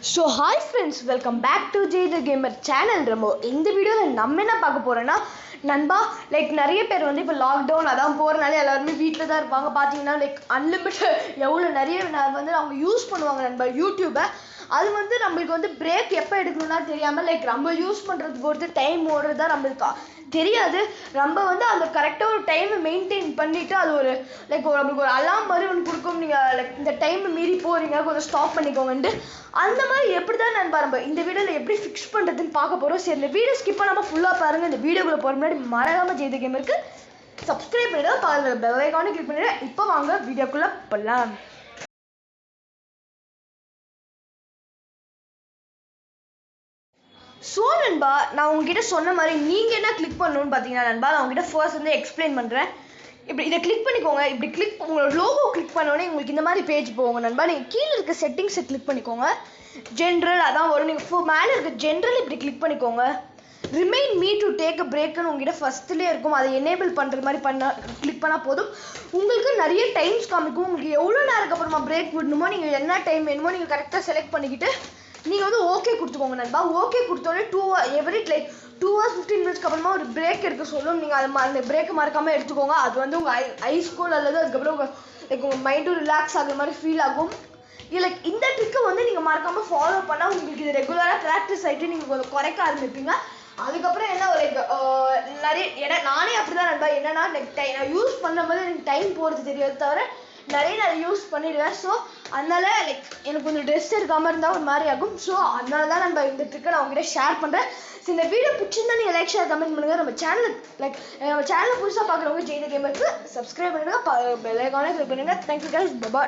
So hi friends, welcome back to Jay the Gamer channel. இந்த வீடியோவில் நம்ம என்ன பார்க்க போகிறோன்னா நண்பா நிறைய பேர் வந்து இப்போ லாக்டவுன் அதான் போகிறனால எல்லாருமே வீட்டில் தான் இருப்பாங்க. பார்த்தீங்கன்னா அன்லிமிட்டட் எவ்வளோ நிறைய வந்து அவங்க யூஸ் பண்ணுவாங்க நண்பா யூடியூப்பை. அது வந்து நம்மளுக்கு வந்து பிரேக் எப்போ எடுக்கணும்னா தெரியாமல் நம்ம யூஸ் பண்ணுறது பொறுத்து டைம் ஓடுறது தான் நம்மளுக்கு தெரியாது. நம்ம வந்து அந்த கரெக்டாக ஒரு டைமை மெயின்டைன் பண்ணிவிட்டு அது ஒரு நம்மளுக்கு ஒரு அலாம் மாதிரி ஒன்று கொடுக்கும். நீங்கள் இந்த டைமை மீறி போகிறீங்க கொஞ்சம் ஸ்டாப் பண்ணிக்கோங்கன்ட்டு அந்த மாதிரி எப்படி தான் நம்ம இந்த வீடியோவில் எப்படி ஃபிக்ஸ் பண்ணுறதுன்னு பார்க்க போகிறோம். சரி, இந்த வீடியோ ஸ்கிப் பண்ணாமல் ஃபுல்லாக பாருங்கள். இந்த வீடியோக்குள்ளே போகிற முன்னாடி மறக்காமல் ஜெய் தி கேமருக்கு சப்ஸ்கிரைப் பண்ணிவிட்டு பாருங்கள், பெல் ஐகானை கிளிக் பண்ணிவிட்டு இப்போ வாங்க வீடியோக்குள்ளே போகலாம். ஸோ நண்பா, நான் உங்ககிட்ட சொன்ன மாதிரி நீங்கள் என்ன கிளிக் பண்ணணும்னு பார்த்தீங்கன்னா நண்பா, நான் உங்ககிட்ட ஃபர்ஸ்ட் வந்து எக்ஸ்பிளைன் பண்ணுறேன். இப்படி இதை கிளிக் பண்ணிக்கோங்க. இப்படி உங்களோட லோகோ கிளிக் பண்ணோடனே உங்களுக்கு இந்த மாதிரி பேஜ் போங்க நண்பா. நீங்கள் கீழே இருக்க செட்டிங்ஸை கிளிக் பண்ணிக்கோங்க. ஜென்ரல் அதான் வரும். நீங்கள் மேலே இருக்க ஜென்ரல் இப்படி கிளிக் பண்ணிக்கோங்க. Remind me to take a பிரேக்குன்னு உங்ககிட்ட ஃபஸ்ட்லேயே இருக்கும். அதை எனேபிள் பண்ணுறது மாதிரி கிளிக் பண்ணால் போதும். உங்களுக்கு நிறைய டைம்ஸ் காமிக்கும். உங்களுக்கு எவ்வளோ நேரம் அப்புறமா பிரேக் விடணுமோ, நீங்கள் என்ன டைம் வேணுமோ நீங்கள் கரெக்டாக செலக்ட் பண்ணிக்கிட்டு நீங்கள் வந்து ஓகே கொடுத்துக்கோங்க நண்பா. ஓகே கொடுத்தோடனே 2 hours 15 minutes அப்புறமா ஒரு பிரேக் எடுக்க சொல்லும். நீங்கள் அந்த பிரேக்கை மறக்காமல் எடுத்துக்கோங்க. அது வந்து உங்கள் ஐஸ்கூல் அல்லது அதுக்கப்புறம் உங்கள் மைண்டும் ரிலாக்ஸ் ஆகுற மாதிரி ஃபீல் ஆகும். இந்த ட்ரிக்கை வந்து நீங்கள் மறக்காமல் ஃபாலோ பண்ணால் உங்களுக்கு இது ரெகுலராக ப்ராக்டிஸ் ஆகிட்டு நீங்கள் கொஞ்சம் குறைக்க ஆரம்பிப்பீங்க. அதுக்கப்புறம் என்ன நிறைய நானே அப்படி தான் நண்பா. என்னன்னா நான் யூஸ் பண்ணும்போது எனக்கு டைம் போகிறது தெரியாது, தவிர நிறைய யூஸ் பண்ணிடுவேன். ஸோ அதனால எனக்கு கொஞ்சம் ட்ரெஸ் எடுக்காமல் இருந்தால் ஒரு மாதிரி ஆகும். ஸோ அதனால தான் நம்ம இந்த ட்ரிக்கை நான் உங்ககிட்ட ஷேர் பண்ணுறேன். ஸோ இந்த வீடியோ பிடிச்சிருந்தா நீங்கள் லைக் ஷேர் கமெண்ட் பண்ணுங்கள். நம்ம சேனலை புதுசாக பார்க்குறவங்க ஜெய் தி கேமருக்கு சப்ஸ்கிரைப் பண்ணுங்கள், பெல் ஐகானை கிளிக் பண்ணுங்கள். Thank you guys, by.